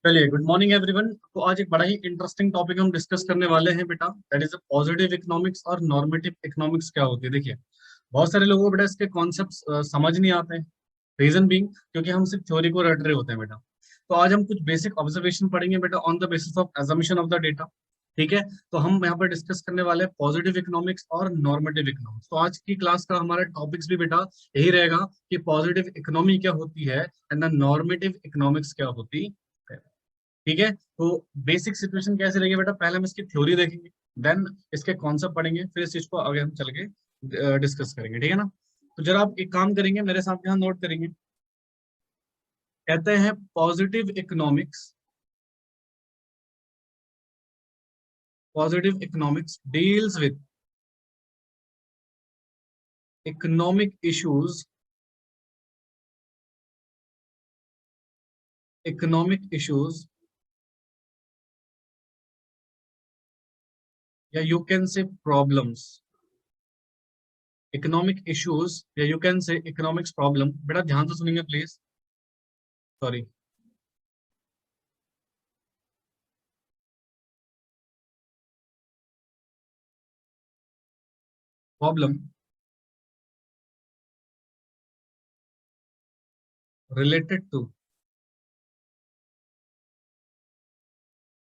चलिए, good morning everyone. तो आज एक बड़ा ही इंटरेस्टिंग टॉपिक हम डिस्कस करने वाले हैं बेटा, दैट इज पॉजिटिव इकोनॉमिक्स और नॉर्मेटिव इकोनॉमिक्स क्या होती है। देखिए, बहुत सारे लोगों को बेटा इसके कॉन्सेप्ट्स समझ नहीं आते हैं। रीजन बीइंग क्योंकि हम सिर्फ थ्योरी को रट रहे होते हैं बेटा। तो आज हम कुछ बेसिक ऑब्जर्वेशन पढ़ेंगे बेटा on the basis of assumption of the data. ठीक है, तो हम यहाँ पर डिस्कस करने वाले हैं पॉजिटिव इकोनॉमिक्स और नॉर्मेटिव इकोनॉमिक्स। तो आज की क्लास का हमारा टॉपिक्स भी बेटा यही रहेगा कि पॉजिटिव इकोनॉमी क्या होती है एंड द नॉर्मेटिव इकोनॉमिक्स क्या होती है। ठीक है, तो बेसिक सिचुएशन कैसे रहेगी बेटा, पहले हम इसकी थ्योरी देखेंगे, देन इसके कॉन्सेप्ट पढ़ेंगे, फिर इस चीज को आगे हम चल के डिस्कस करेंगे। ठीक है ना। तो जरा आप एक काम करेंगे, मेरे साथ यहाँ नोट करेंगे। कहते हैं positive economics deals with economic issues या you can say problems. Economic issues या you can say economics problem. बेटा ध्यान से सुनेंगे please. Sorry, problem related to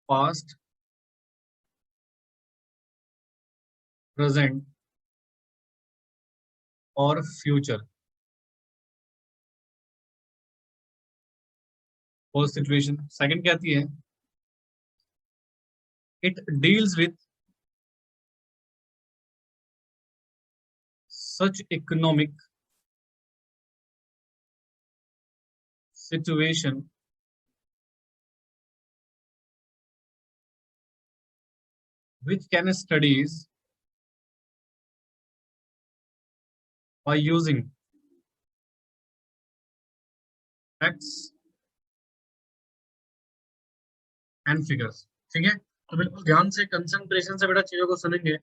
past, present और future और situation। सेकंड कहती है it deals with such economic situation which can studies by using facts and figures। ठीक है, तो बिल्कुल ध्यान से कंसंट्रेशन से बेटा चीजों को सुनेंगे।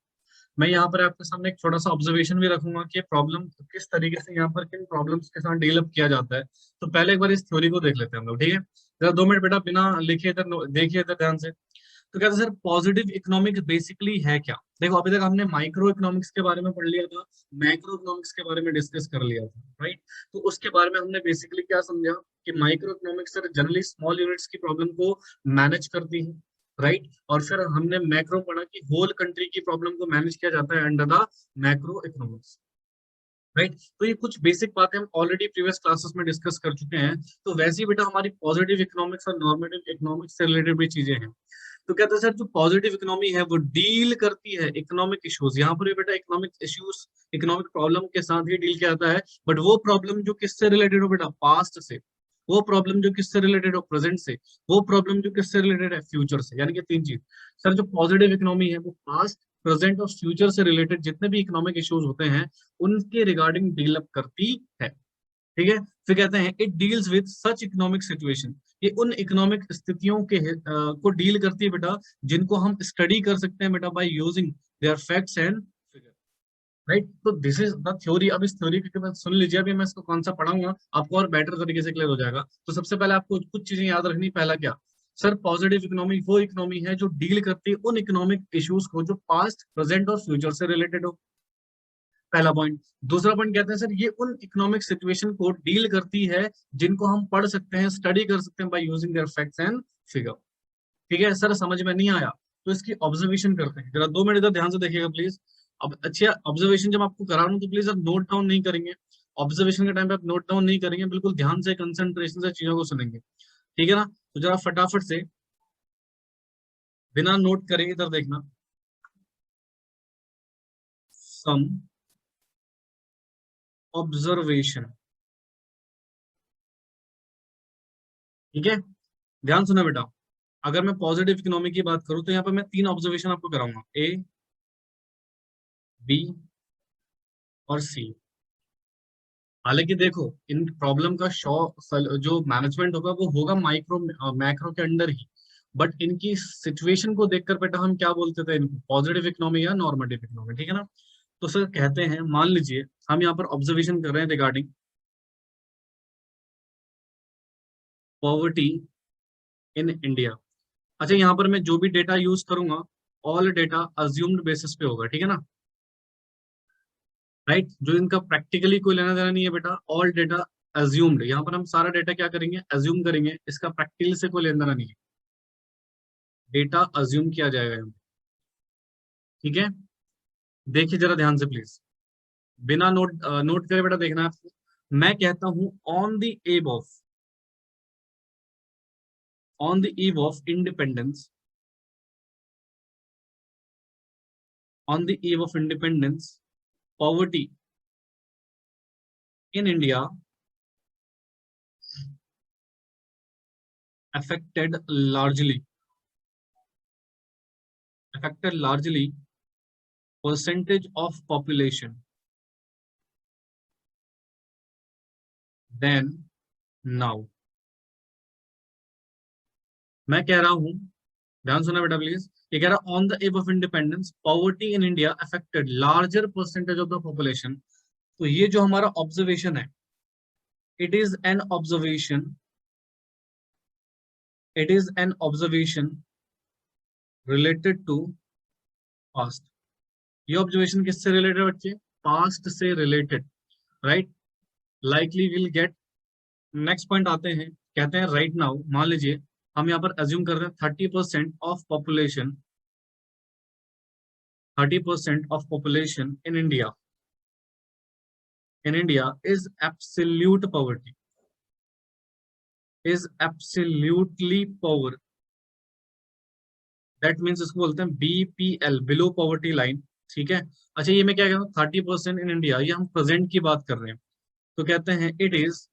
मैं यहाँ पर आपके सामने एक छोटा सा ऑब्जर्वेशन भी रखूंगा कि प्रॉब्लम किस तरीके से यहाँ पर किन प्रॉब्लम्स के साथ डील अप किया जाता है। तो पहले एक बार इस थ्योरी को देख लेते हैं हम लोग। ठीक है, जरा 2 मिनट बेटा बिना लिखे इधर देखिए, इधर ध्यान से। तो कहते हैं सर पॉजिटिव इकोनॉमिक्स बेसिकली है क्या। देखो, अभी तक हमने माइक्रो इकोनॉमिक्स के बारे में पढ़ लिया था, मैक्रो इकोनॉमिक्स के बारे में डिस्कस कर लिया था, राइट। तो उसके बारे में हमने बेसिकली क्या समझा कि micro economics sir generally small units की प्रॉब्लम को मैनेज करती है, राइट। और फिर हमने मैक्रो पढ़ा कि होल कंट्री की प्रॉब्लम को मैनेज किया जाता है under the macro economics, right. तो ये कुछ बेसिक बातें हम ऑलरेडी प्रीवियस क्लासेस में डिस्कस कर चुके हैं। तो वैसे ही बेटा हमारी पॉजिटिव इकोनॉमिक्स और नॉर्मेटिव इकोनॉमिक्स से रिलेटेड भी चीजें हैं। तो कहते हैं सर जो पॉजिटिव इकोनॉमी है वो डील करती है इकोनॉमिक इश्यूज। यहाँ पर भी बेटा इकोनॉमिक इश्यूज इकोनॉमिक प्रॉब्लम के साथ ही डील किया जाता है, बट वो प्रॉब्लम जो किससे रिलेटेड हो बेटा, पास्ट से। वो प्रॉब्लम जो किससे रिलेटेड हो, प्रेजेंट से। वो प्रॉब्लम जो किससे रिलेटेड है, फ्यूचर से। यानी कि 3 चीज। सर जो पॉजिटिव इकोनॉमी है वो पास्ट, प्रेजेंट और फ्यूचर से रिलेटेड जितने भी इकोनॉमिक इश्यूज होते हैं उनके रिगार्डिंग डील अप करती है। ठीक है, फिर कहते हैं it deals with such economic situation. ये उन इकोनॉमिक स्थितियों के को डील करती है बेटा जिनको हम स्टडी कर सकते हैं बेटा by using their facts and figure, right. तो दिस इज द थ्योरी। अब इस थ्योरी के बाद सुन लीजिए, अभी मैं इसको कौन सा पढ़ाऊंगा आपको और बेटर तरीके से क्लियर हो जाएगा। तो सबसे पहले आपको कुछ चीजें याद रखनी। पहला क्या, सर पॉजिटिव इकोनॉमी वो इकोनॉमी है जो डील करती है उन इकोनॉमिक इश्यूज को जो पास्ट, प्रेजेंट और फ्यूचर से रिलेटेड हो। पहला पॉइंट। दूसरा पॉइंट कहते हैं सर ये उन इकोनॉमिक सिचुएशन को डील करती है जिनको हम पढ़ सकते हैं, स्टडी कर सकते हैं by using their facts and figure. ठीक है सर, समझ में नहीं आया तो इसकी ऑब्जर्वेशन करते हैं। जरा 2 मिनट इधर ध्यान से देखिएगा प्लीज। अब अच्छी ऑब्जर्वेशन जब आपको करा रहा हूं तो प्लीज आप नोट डाउन नहीं करेंगे। ऑब्जर्वेशन के टाइम पे आप नोट डाउन नहीं करेंगे, बिल्कुल ध्यान से कंसंट्रेशन से चीजों को सुनेंगे। ठीक है ना। तो जरा फटाफट से बिना नोट करे इधर देखना। सम ऑब्जर्वेशन। ठीक है, ध्यान सुना बेटा। अगर मैं पॉजिटिव इकोनॉमी की बात करूं तो यहाँ पे मैं 3 ऑब्जर्वेशन आपको कराऊंगा, ए, बी और सी। हालांकि देखो इन प्रॉब्लम का जो मैनेजमेंट होगा वो होगा माइक्रो मैक्रो के अंडर ही, बट इनकी सिचुएशन को देखकर बेटा हम क्या बोलते थे इनको, पॉजिटिव इकोनॉमी या नॉर्मेटिव इकोनॉमी। ठीक है ना। तो सर कहते हैं, मान लीजिए हम यहाँ पर ऑब्जर्वेशन कर रहे हैं रिगार्डिंग पॉवर्टी इन इंडिया। अच्छा, यहाँ पर मैं जो भी डेटा यूज करूंगा ऑल डेटा अज्यूम्ड बेसिस पे होगा, ठीक है ना, राइट। जो इनका प्रैक्टिकली कोई लेना देना नहीं है बेटा, ऑल डेटा अज्यूम्ड, यहाँ पर हम सारा डेटा क्या करेंगे, अज्यूम करेंगे, इसका प्रैक्टिकली से कोई लेना देना नहीं है, डेटा अज्यूम किया जाएगा यहाँ पे, ठीक है। देखिए जरा ध्यान से प्लीज, बिना नोट करे बेटा देखना है आपको। मैं कहता हूं on the eve of independence, on the eve of independence, poverty in India affected largely affected largely percentage of population than now। मैं कह रहा हूं, ध्यान सुना बेटा प्लीज, ये कह रहा on the eve of independence poverty in India affected larger percentage of the population. तो ये जो हमारा ऑब्जर्वेशन है, it is an observation, it is an observation related to past. ये ऑब्जर्वेशन किससे रिलेटेड बच्चे, पास्ट से related, right. Likely will get, next point आते हैं, कहते हैं राइट नाउ, मान लीजिए हम यहाँ पर अज्यूम कर रहे हैं 30% of population, 30% of population in India is absolute poverty, is absolutely power, that means इसको बोलते हैं बीपीएल, बिलो पॉवर्टी लाइन, ठीक है। अच्छा, ये मैं क्या कह रहा हूँ 30% इन इंडिया, ये हम प्रेजेंट की बात कर रहे हैं, तो कहते हैं it is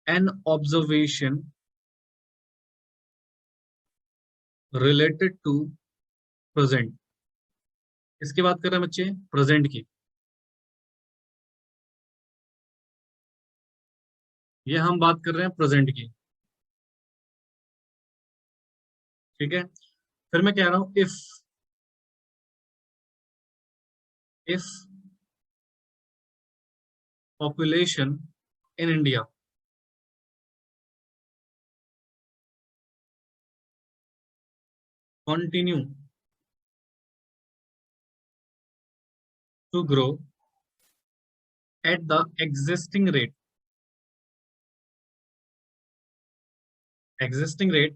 an observation related to present. इसकी बात कर रहे हैं बच्चे, प्रेजेंट की, ये हम बात कर रहे हैं प्रेजेंट की, ठीक है। फिर मैं कह रहा हूं if population in India continue to grow at the existing rate,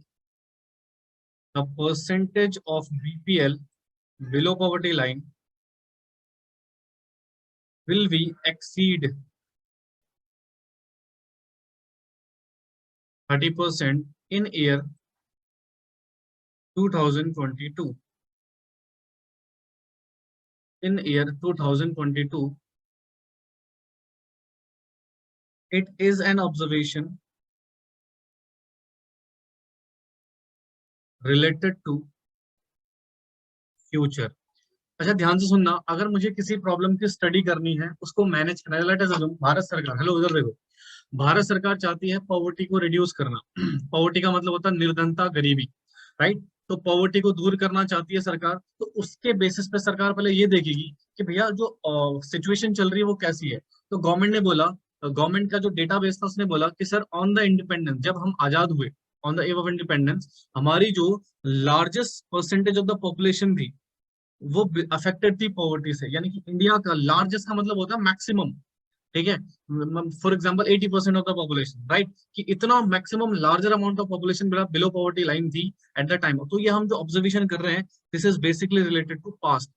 the percentage of BPL below poverty line will be exceed 30% in year 2022। In year 2022, it is an observation related to future। अच्छा, ध्यान से सुनना, अगर मुझे किसी problem की study करनी है, उसको मैनेज करना है, लेट अस अज्यूम भारत सरकार, हेलो उधर देखो, भारत सरकार चाहती है पॉवर्टी को रिड्यूस करना। पॉवर्टी का मतलब होता है निर्धनता, गरीबी, राइट। तो पॉवर्टी को दूर करना चाहती है सरकार, तो उसके बेसिस पे सरकार पहले ये देखेगी कि भैया जो सिचुएशन चल रही है वो कैसी है। तो गवर्नमेंट ने बोला, गवर्नमेंट का जो डेटाबेस था उसने बोला कि सर ऑन द इंडिपेंडेंस, जब हम आजाद हुए, on the above of independence, हमारी जो largest percentage of the population थी वो अफेक्टेड थी पॉवर्टी से, यानी कि इंडिया का लार्जेस्ट का मतलब होता है मैक्सिमम, ठीक है। For example 80% of the population, right, कि इतना maximum larger amount of population below poverty line थी एट द टाइम। तो ये हम जो ऑब्जर्वेशन कर रहे हैं, this is basically related to past.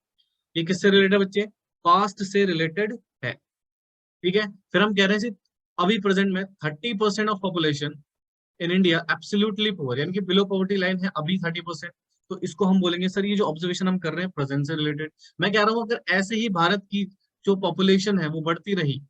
ये किससे रिलेटेड बच्चे, पास्ट से रिलेटेड है, ठीक है। फिर हम कह रहे हैं अभी प्रेजेंट में 30% of population in India absolutely poor, यानी कि बिलो पॉवर्टी लाइन है अभी 30%। तो इसको हम बोलेंगे सर ये जो ऑब्जर्वेशन हम कर रहे हैं प्रेजेंट से रिलेटेड। मैं कह रहा हूँ अगर ऐसे ही भारत की जो पॉपुलेशन है वो बढ़ती रही,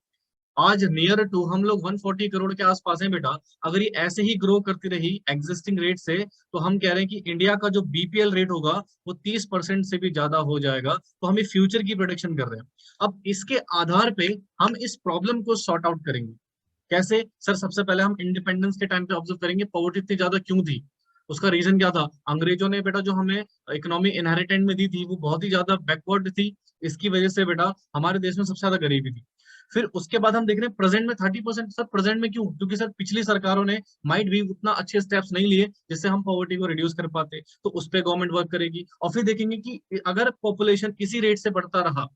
आज नियर टू हम लोग 140 करोड़ के आसपास हैं बेटा, अगर ये ऐसे ही ग्रो करती रही एग्जिस्टिंग रेट से, तो हम कह रहे हैं कि इंडिया का जो बीपीएल रेट होगा वो 30% से भी ज्यादा हो जाएगा। तो हम फ्यूचर की प्रोडिक्शन कर रहे हैं। अब इसके आधार पे हम इस प्रॉब्लम को सॉर्ट आउट करेंगे। कैसे सर, सबसे पहले हम इंडिपेंडेंस के टाइम पे ऑब्जर्व करेंगे पॉवर्टी इतनी ज्यादा क्यों थी, उसका रीजन क्या था। अंग्रेजों ने बेटा जो हमें इकोनॉमी इनहेरिटेंट में दी थी वो बहुत ही ज्यादा बैकवर्ड थी, इसकी वजह से बेटा हमारे देश में सबसे ज्यादा गरीबी थी। फिर उसके बाद हम देख रहे हैं प्रेजेंट में 30%। सर प्रेजेंट में क्यों? क्योंकि सर पिछली सरकारों ने माइट भी उतना अच्छे स्टेप्स नहीं लिए जिससे हम पॉवर्टी को रिड्यूस कर पाते, तो उस पर गवर्नमेंट वर्क करेगी। और फिर देखेंगे कि अगर पॉपुलेशन इसी रेट से बढ़ता रहा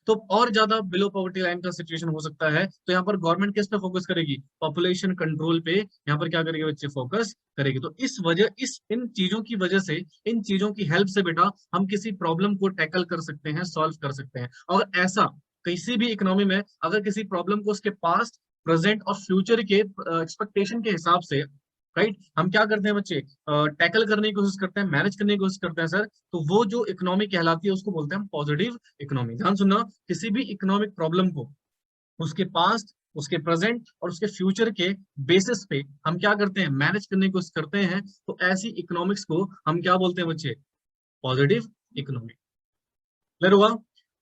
तो और ज्यादा बिलो पॉवर्टी लाइन का सिचुएशन हो सकता है। तो यहाँ पर गवर्नमेंट किस पे फोकस करेगी? पॉपुलेशन कंट्रोल पे यहाँ पर क्या करेगी बच्चे? फोकस करेगी। तो इस वजह, इस इन चीजों की वजह से, इन चीजों की हेल्प से बेटा हम किसी प्रॉब्लम को टैकल कर सकते हैं, सॉल्व कर सकते हैं। और ऐसा किसी भी इकोनॉमी में अगर किसी प्रॉब्लम को उसके पास्ट, प्रेजेंट और फ्यूचर के एक्सपेक्टेशन के हिसाब से, राइट, हम क्या करते हैं बच्चे? टैकल करने की कोशिश करते हैं, मैनेज करने की कोशिश करते हैं सर, तो वो जो इकोनॉमी कहलाती है उसको बोलते हैं हम पॉजिटिव इकोनॉमी। ध्यान सुनना, किसी भी इकोनॉमिक प्रॉब्लम को उसके पास्ट, उसके प्रेजेंट और उसके फ्यूचर के बेसिस पे हम क्या करते हैं? मैनेज करने की कोशिश करते हैं। तो ऐसी इकोनॉमिक्स को हम क्या बोलते हैं बच्चे? Positive economy. क्लियर हुआ?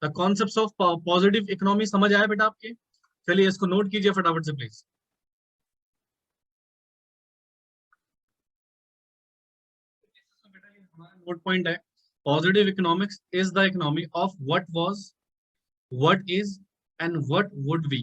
The concept of positive economy समझ आया बेटा आपके? चलिए इसको नोट कीजिए फटाफट से प्लीज। नोट पॉइंट है, positive economics is the economy of what was, what is and what would be.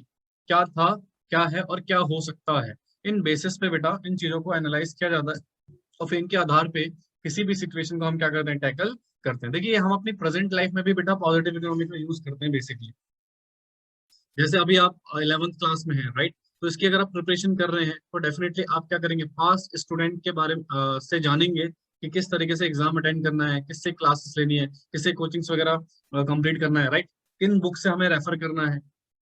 क्या था, क्या है और क्या हो सकता है। इन बेसिस पे बेटा इन चीजों को एनालाइज किया जाता है और फिर इनके आधार पे किसी भी सिचुएशन को हम क्या करते हैं? टैकल करते हैं। देखिए हम अपनी प्रेजेंट लाइफ में भी बेटा पॉजिटिव इकोनॉमी का यूज करते हैं बेसिकली। जैसे अभी आप 11th क्लास में हैं, राइट, तो इसकी अगर आप प्रिपरेशन कर रहे हैं तो डेफिनेटली आप क्या करेंगे? पास स्टूडेंट के बारे में से जानेंगे कि किस तरीके से एग्जाम अटेंड करना है, किससे क्लासेस लेनी है, किससे कोचिंग्स वगैरह कंप्लीट करना है, राइट, किन बुक से हमें रेफर करना है,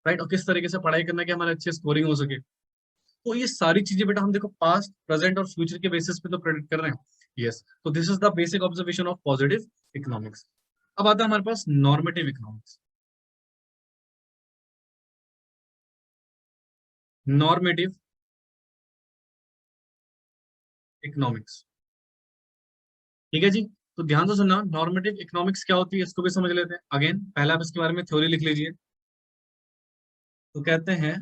राइट, और किस तरीके से पढ़ाई करना है कि हमारे अच्छे स्कोरिंग हो सके। तो ये सारी चीजें बेटा हम देखो पास्ट, प्रेजेंट और फ्यूचर के बेसिस पे तो प्रेडिक्ट कर रहे हैं। यस, तो this is the basic observation of positive economics. अब आता है हमारे पास नॉर्मेटिव इकोनॉमिक्स। नॉर्मेटिव इकोनॉमिक्स, ठीक है जी। तो ध्यान से सुनना, नॉर्मेटिव इकोनॉमिक्स क्या होती है इसको भी समझ लेते हैं। अगेन पहले आप इसके बारे में थ्योरी लिख लीजिए। तो कहते हैं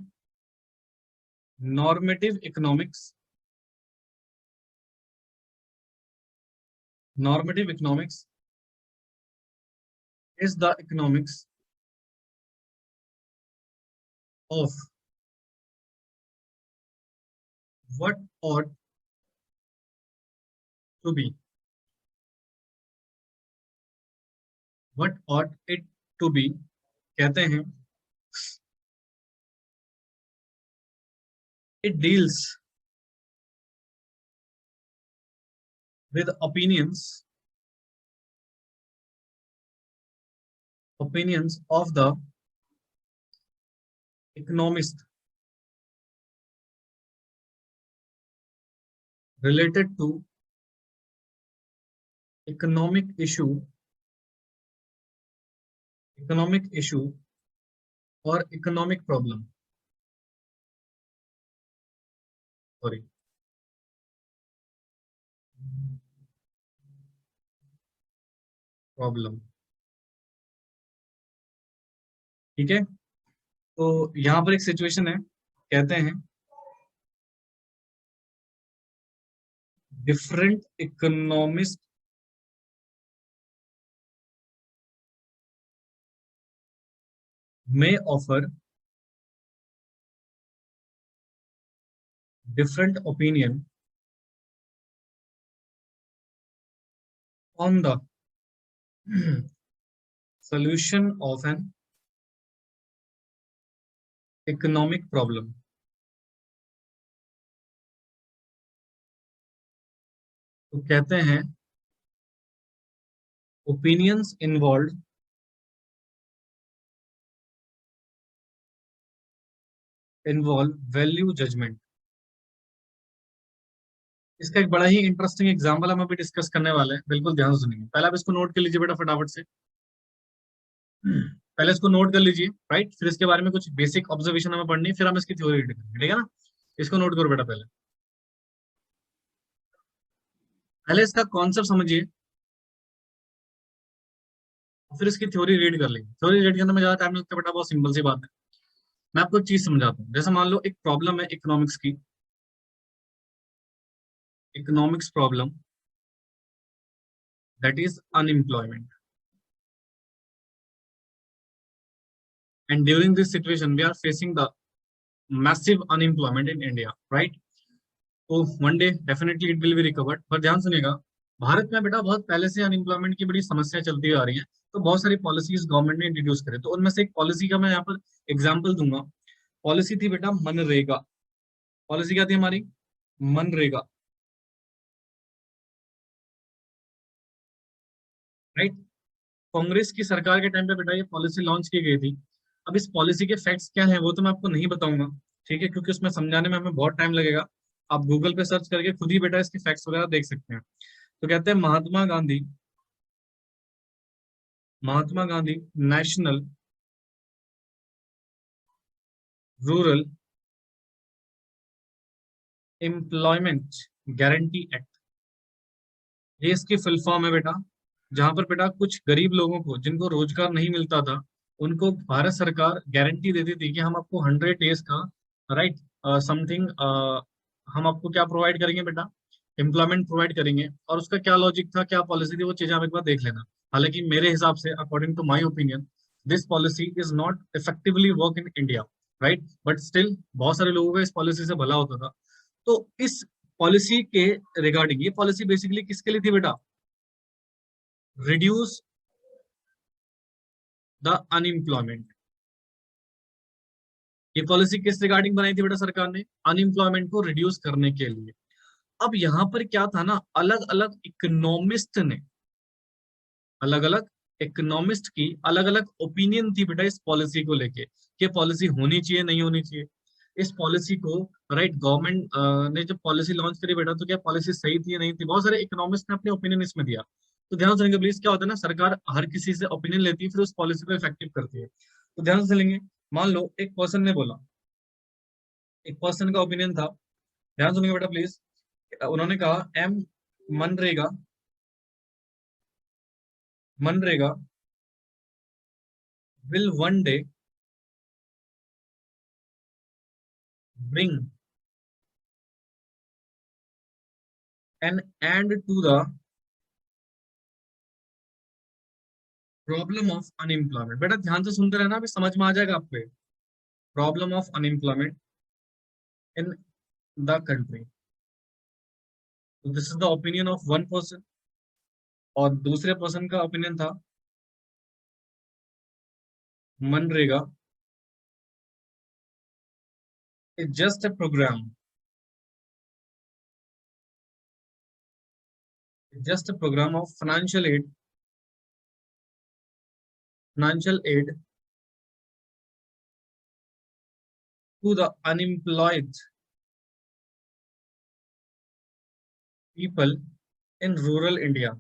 normative economics, normative economics is the economics of what ought to be, what ought it to be. कहते हैं it deals with opinions of the economist related to economic issue, economic issue or economic problem, sorry, problem. ठीक है, तो यहाँ पर एक situation है, कहते हैं different economist may offer different opinion on the solution of an economic problem। तो कहते हैं opinions involve value judgment। इसका एक बड़ा ही इंटरेस्टिंग एग्जाम्पल हम अभी डिस्कस करने वाले हैं, बिल्कुल ध्यान से सुनिए। पहले आप इसको नोट कर लीजिए बेटा फटाफट से। पहले इसको नोट कर लीजिए, राइट, फिर इसके बारे में कुछ बेसिक ऑब्जर्वेशन हमें पढ़नी है, फिर हम इसकी थ्योरी रीड करेंगे, ठीक है ना। इसको नोट करो बेटा पहले, पहले इसका कॉन्सेप्ट समझिए, फिर इसकी थ्योरी रीड कर लेंगे। थ्योरी रीड करने में ज्यादा टाइम लगता है बेटा, बहुत सिंपल सी बात है। मैं आपको एक चीज समझाता हूँ। जैसे मान लो एक प्रॉब्लम है इकोनॉमिक्स की, economics problem that is unemployment. and during this situation we are facing the massive unemployment in India, right? तो one day definitely it will be recovered। पर ध्यान सुनिएगा, भारत में बेटा बहुत पहले से अनएम्प्लॉयमेंट की बड़ी समस्या चलती आ रही है, तो बहुत सारी पॉलिसीज गवर्नमेंट ने इंट्रोड्यूस करे, तो उनमें से एक पॉलिसी का मैं यहाँ पर एग्जांपल दूंगा। पॉलिसी थी बेटा मनरेगा। पॉलिसी क्या थी हमारी? मनरेगा, राइट। कांग्रेस की सरकार के टाइम पे बेटा ये पॉलिसी लॉन्च की गई थी। अब इस पॉलिसी के फैक्ट्स क्या हैं वो तो मैं आपको नहीं बताऊंगा, ठीक है, क्योंकि उसमें समझाने में हमें बहुत टाइम लगेगा। आप गूगल पे सर्च करके खुद ही बेटा इसके फैक्ट्स वगैरह देख सकते हैं। तो कहते हैं Mahatma Gandhi national rural employment guarantee act, ये इसकी फुल फॉर्म है बेटा। जहां पर बेटा कुछ गरीब लोगों को जिनको रोजगार नहीं मिलता था, उनको भारत सरकार गारंटी देती थी कि हम आपको 100 डेज का, राइट, समथिंग, हम आपको क्या प्रोवाइड करेंगे बेटा? एम्प्लॉयमेंट प्रोवाइड करेंगे। और उसका क्या लॉजिक था, क्या पॉलिसी थी, वो चीजें आप एक बार देख लेना। हालांकि मेरे हिसाब से, according to my opinion, this policy is not effectively work in India, right, but still बहुत सारे लोगों का इस पॉलिसी से भला होता था। तो इस पॉलिसी के रिगार्डिंग, ये पॉलिसी बेसिकली किसके लिए थी बेटा? Reduce the unemployment. ये पॉलिसी किस रिगार्डिंग बनाई थी बेटा सरकार ने? अनएम्प्लॉयमेंट को रिड्यूस करने के लिए। अब यहाँ पर क्या था ना, अलग अलग इकोनॉमिस्ट ने, अलग अलग इकोनॉमिस्ट की अलग अलग ओपिनियन थी बेटा इस पॉलिसी को लेके, कि पॉलिसी होनी चाहिए नहीं होनी चाहिए। इस पॉलिसी को, राइट, गवर्नमेंट ने जब पॉलिसी लॉन्च करी बेटा, तो क्या पॉलिसी सही थी या नहीं थी, बहुत सारे इकोनॉमिस्ट ने अपने ओपिनियन इसमें दिया। तो ध्यान से प्लीज, क्या होता है ना, सरकार हर किसी से ओपिनियन लेती है, फिर उस पॉलिसी को इफेक्टिव करती है। तो ध्यान से लेंगे, मान लो एक पर्सन ने बोला, एक पर्सन का ओपिनियन था, ध्यान सुनिए बेटा प्लीज। उन्होंने कहा M MNREGA MNREGA will one day bring an end to the problem of unemployment. बेटा ध्यान से सुनते रहना, अभी समझ में आ जाएगा आपको। Problem of unemployment in the country. This is the opinion of one person, और दूसरे पर्सन का ओपिनियन था MNREGA is just a programme, just a programme of financial aid to the unemployed people in rural India.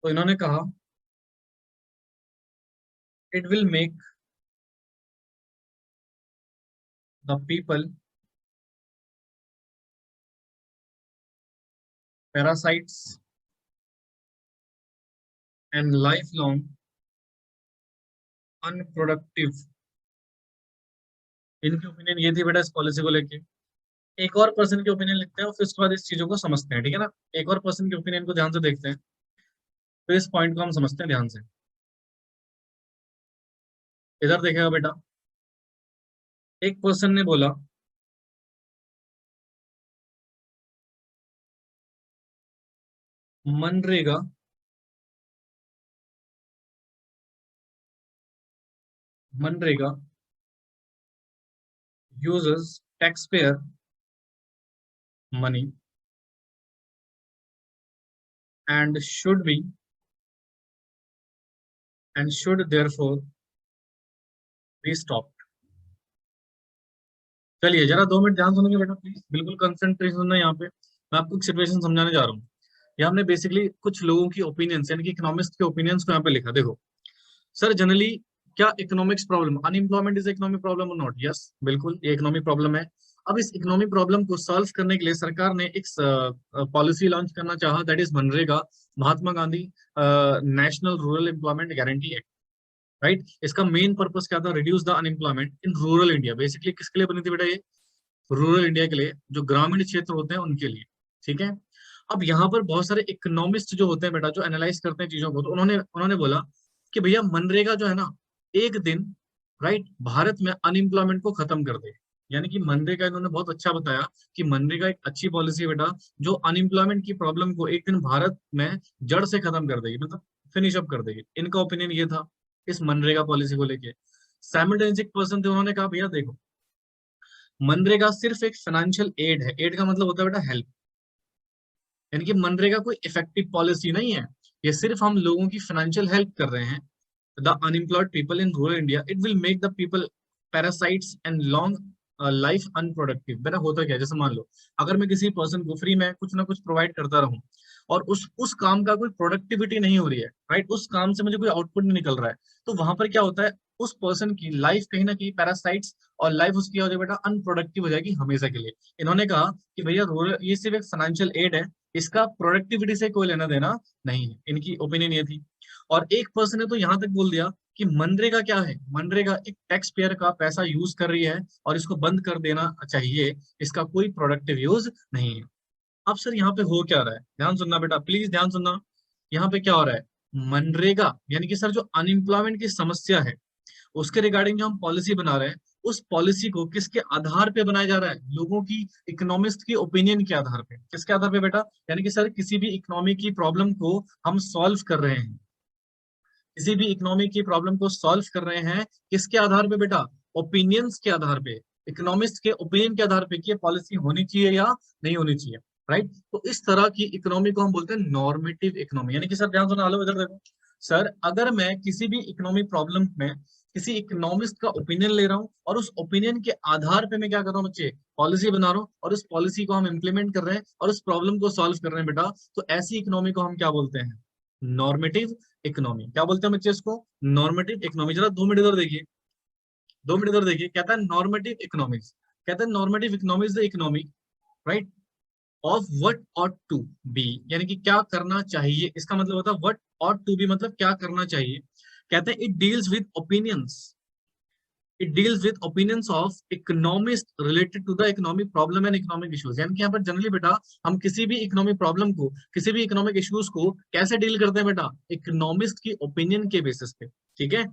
तो इन्होंने कहा it will make the people parasites and life long unproductive. इनकी opinion ये थी बेटा इस पॉलिसी को लेके। एक और पर्सन की ओपिनियन लिखते हैं और फिर उसके बाद इस चीजों को समझते हैं, ठीक है ना। एक और पर्सन की ओपिनियन को ध्यान से देखते हैं, फिर इस पॉइंट को हम समझते हैं ध्यान से। इधर देखेगा बेटा, एक पर्सन ने बोला MNREGA MNREGA uses taxpayer money and should therefore be stopped। चलिए जरा 2 मिनट ध्यान सुनेंगे बेटा प्लीज, बिल्कुल कंसंट्रेशन सुनना यहाँ पे। मैं आपको एक सिचुएशन समझाने जा रहा हूँ। यहाँ हमने बेसिकली कुछ लोगों की ओपिनियंस, यानी कि इकोनॉमिस्ट के ओपिनियंस को यहाँ पे लिखा। देखो सर, जनरली क्या economics problem, unemployment is economic problem और नॉट? यस, बिल्कुल ये इकोनॉमिक प्रॉब्लम है। अब इस इकोनॉमिक प्रॉब्लम को सॉल्व करने के लिए सरकार ने एक पॉलिसी लॉन्च करना चाहा, that is MNREGA, Mahatma Gandhi national rural employment guarantee act, right. इसका मेन पर्पस क्या था? Reduce the unemployment in rural India. Basically किसके लिए बनी थी बेटा ये? रूरल इंडिया के लिए, जो ग्रामीण क्षेत्र होते हैं उनके लिए, ठीक है। अब यहाँ पर बहुत सारे इकोनॉमिस्ट जो होते हैं बेटा, जो एनालाइज करते हैं चीजों को, तो उन्होंने उन्होंने बोला कि भैया मनरेगा जो है ना, एक दिन, राइट, भारत में अनएम्प्लॉयमेंट को खत्म कर दे। यानी कि मनरेगा, इन्होंने बहुत अच्छा बताया कि मनरेगा एक अच्छी पॉलिसी है बेटा, जो अनएम्प्लॉयमेंट की प्रॉब्लम को एक दिन भारत में जड़ से खत्म कर देगी, मतलब फिनिश अप कर देगी। इनका ओपिनियन ये था इस मनरेगा पॉलिसी को लेके। साइमल्टेनियस एक पर्सन थे, उन्होंने कहा भैया देखो, मनरेगा सिर्फ एक फाइनेंशियल एड है। एड का मतलब होता है बेटा हेल्प। यानी कि मनरेगा कोई इफेक्टिव पॉलिसी नहीं है, ये सिर्फ हम लोगों की फाइनेंशियल हेल्प कर रहे हैं। The unemployed people in rural India, it will make the people parasites and long life unproductive. बेटा होता क्या है, जैसे मान लो अगर मैं किसी पर्सन को फ्री में कुछ ना कुछ प्रोवाइड करता रहूं और उस काम का कोई प्रोडक्टिविटी नहीं हो रही है, राइट, उस काम से मुझे कोई आउटपुट नहीं निकल रहा है, तो वहां पर क्या होता है, उस पर्सन की लाइफ कहीं ना कहीं पैरासाइट्स, और लाइफ उसकी हो जाएगी बेटा अनप्रोडक्टिव हो जाएगी हमेशा के लिए। इन्होंने कहा कि भैया रूरल, ये सिर्फ एक फाइनेंशियल एड है, इसका प्रोडक्टिविटी से कोई लेना देना नहीं है। इनकी ओपिनियन ये थी। और एक पर्सन ने तो यहां तक बोल दिया कि मनरेगा क्या है, मनरेगा एक टैक्स पेयर का पैसा यूज कर रही है और इसको बंद कर देना चाहिए, इसका कोई प्रोडक्टिव यूज नहीं है। अब सर यहाँ पे हो क्या रहा है, ध्यान सुनना बेटा, प्लीज ध्यान सुनना। यहाँ पे क्या हो रहा है, मनरेगा यानी कि सर जो अनएम्प्लॉयमेंट की समस्या है, उसके रिगार्डिंग जो हम पॉलिसी बना रहे हैं, उस पॉलिसी को किसके आधार पे बनाया जा रहा है, लोगों की, इकोनॉमिस्ट की ओपिनियन के आधार पे। किसके आधार पे बेटा, यानी कि सर किसी भी इकोनॉमी की प्रॉब्लम को हम सॉल्व कर रहे हैं, किसी भी इकोनॉमी की प्रॉब्लम को सॉल्व कर रहे हैं, किसके आधार पे बेटा, ओपिनियंस के आधार पे, इकोनॉमिस्ट के ओपिनियन के आधार पे कि ये पॉलिसी होनी चाहिए या नहीं होनी चाहिए, राइट। तो इस तरह की इकोनॉमी को हम बोलते हैं नॉर्मेटिव इकोनॉमी। यानी कि सर ध्यान सुना लो, इधर देखो सर, अगर मैं किसी भी इकोनॉमी प्रॉब्लम में किसी इकोनॉमिस्ट का ओपिनियन ले रहा हूँ और उस ओपिनियन के आधार पे मैं क्या कर रहा हूँ बच्चे, पॉलिसी बना रहा हूँ, और उस पॉलिसी को हम इंप्लीमेंट कर रहे हैं और उस प्रॉब्लम को सॉल्व कर रहे हैं बेटा, तो ऐसी इकोनॉमी को हम क्या बोलते हैं, नॉर्मेटिव इकोनॉमी। क्या बोलते हैं बच्चे इसको, नॉर्मेटिव इकोनॉमी। जरा 2 मिनट इधर देखिए, 2 मिनट इधर देखिए, कहता है नॉर्मेटिव इकोनॉमिक्स, कहता है normative economics the economy, right, of what ought to be, यानी कि क्या करना चाहिए, इसका मतलब होता है व्हाट ऑट टू बी, मतलब क्या करना चाहिए। कहते हैं it deals with opinions, it deals with opinions of economist related to the economic problem and economic issues. यानी कि यहाँ पर जनरली बेटा हम किसी भी इकोनॉमिक प्रॉब्लम को, किसी भी इकोनॉमिक इश्यूज को कैसे डील करते हैं बेटा, इकोनॉमिस्ट की ओपिनियन के बेसिस पे, ठीक है।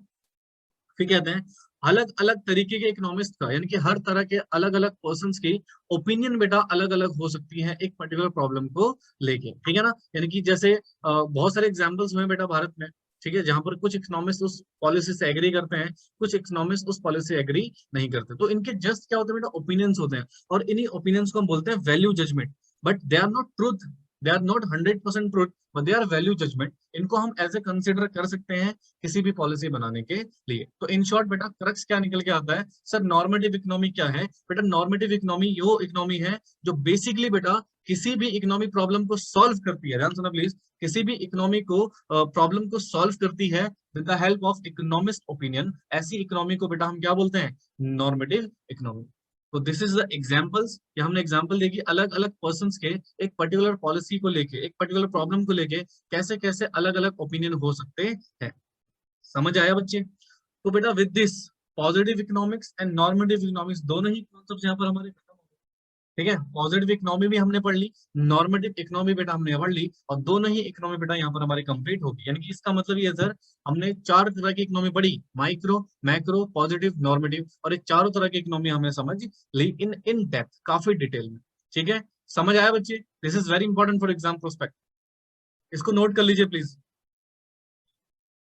फिर कहते हैं अलग अलग तरीके के इकोनॉमिस्ट का, यानी कि हर तरह के अलग अलग पर्सन की ओपिनियन बेटा अलग अलग हो सकती है एक पर्टिकुलर प्रॉब्लम को लेके, ठीक है ना। यानी कि जैसे बहुत सारे एग्जांपल्स हुए बेटा भारत में, ठीक है, जहां पर कुछ इकोनॉमिस्ट उस पॉलिसी से एग्री करते हैं, कुछ इकोनॉमिस्ट उस पॉलिसी से एग्री नहीं करते, तो इनके जस्ट क्या होते हैं बेटा, ओपिनियंस होते हैं, और इन्हीं ओपिनियंस को हम बोलते हैं value judgement. But they are not truth, they are not 100% truth, but they are value judgement. इनको हम एज ए कंसिडर कर सकते हैं किसी भी पॉलिसी बनाने के लिए। तो इन शॉर्ट बेटा क्रक्स क्या निकल के आता है, सर नॉर्मेटिव इकोनॉमी क्या है बेटा, नॉर्मेटिव इकोनॉमी वो इकोनॉमी है जो बेसिकली बेटा किसी भी इकोनॉमिक प्रॉब्लम को सॉल्व करती है, ध्यान सुना प्लीज, किसी भी इकोनॉमी को प्रॉब्लम को सॉल्व करती है with the help of economist opinion. ऐसी इकोनॉमी को बेटा हम क्या बोलते हैं, नॉर्मेटिव इकोनॉमी। तो दिस इज द एग्जांपल्स, ये हमने एग्जांपल देखी अलग अलग पर्संस के एक पर्टिकुलर पॉलिसी को लेके, एक पर्टिकुलर प्रॉब्लम को लेके कैसे कैसे अलग अलग ओपिनियन हो सकते हैं। समझ आया बच्चे। तो बेटा with this positive economics and normative economics दोनों ही कॉन्सेप्ट यहाँ पर हमारे खत्म हो गए, ठीक है। पॉजिटिव इकोनॉमी भी हमने पढ़ ली, नॉर्मेटिव इकोनॉमी बेटा हमने पढ़ ली, और दोनों ही इकोनॉमी बेटा यहाँ पर हमारी कंप्लीट होगी। यानी कि इसका मतलब ये सर, हमने 4 तरह की इकोनॉमी पढ़ी, माइक्रो, मैक्रो, पॉजिटिव, नॉर्मेटिव, और ये चारों तरह की इकोनॉमी हमने समझ ली इन डेप्थ, काफी डिटेल में, ठीक है। समझ आया बच्चे, this is very important for exam prospect, इसको नोट कर लीजिए प्लीज।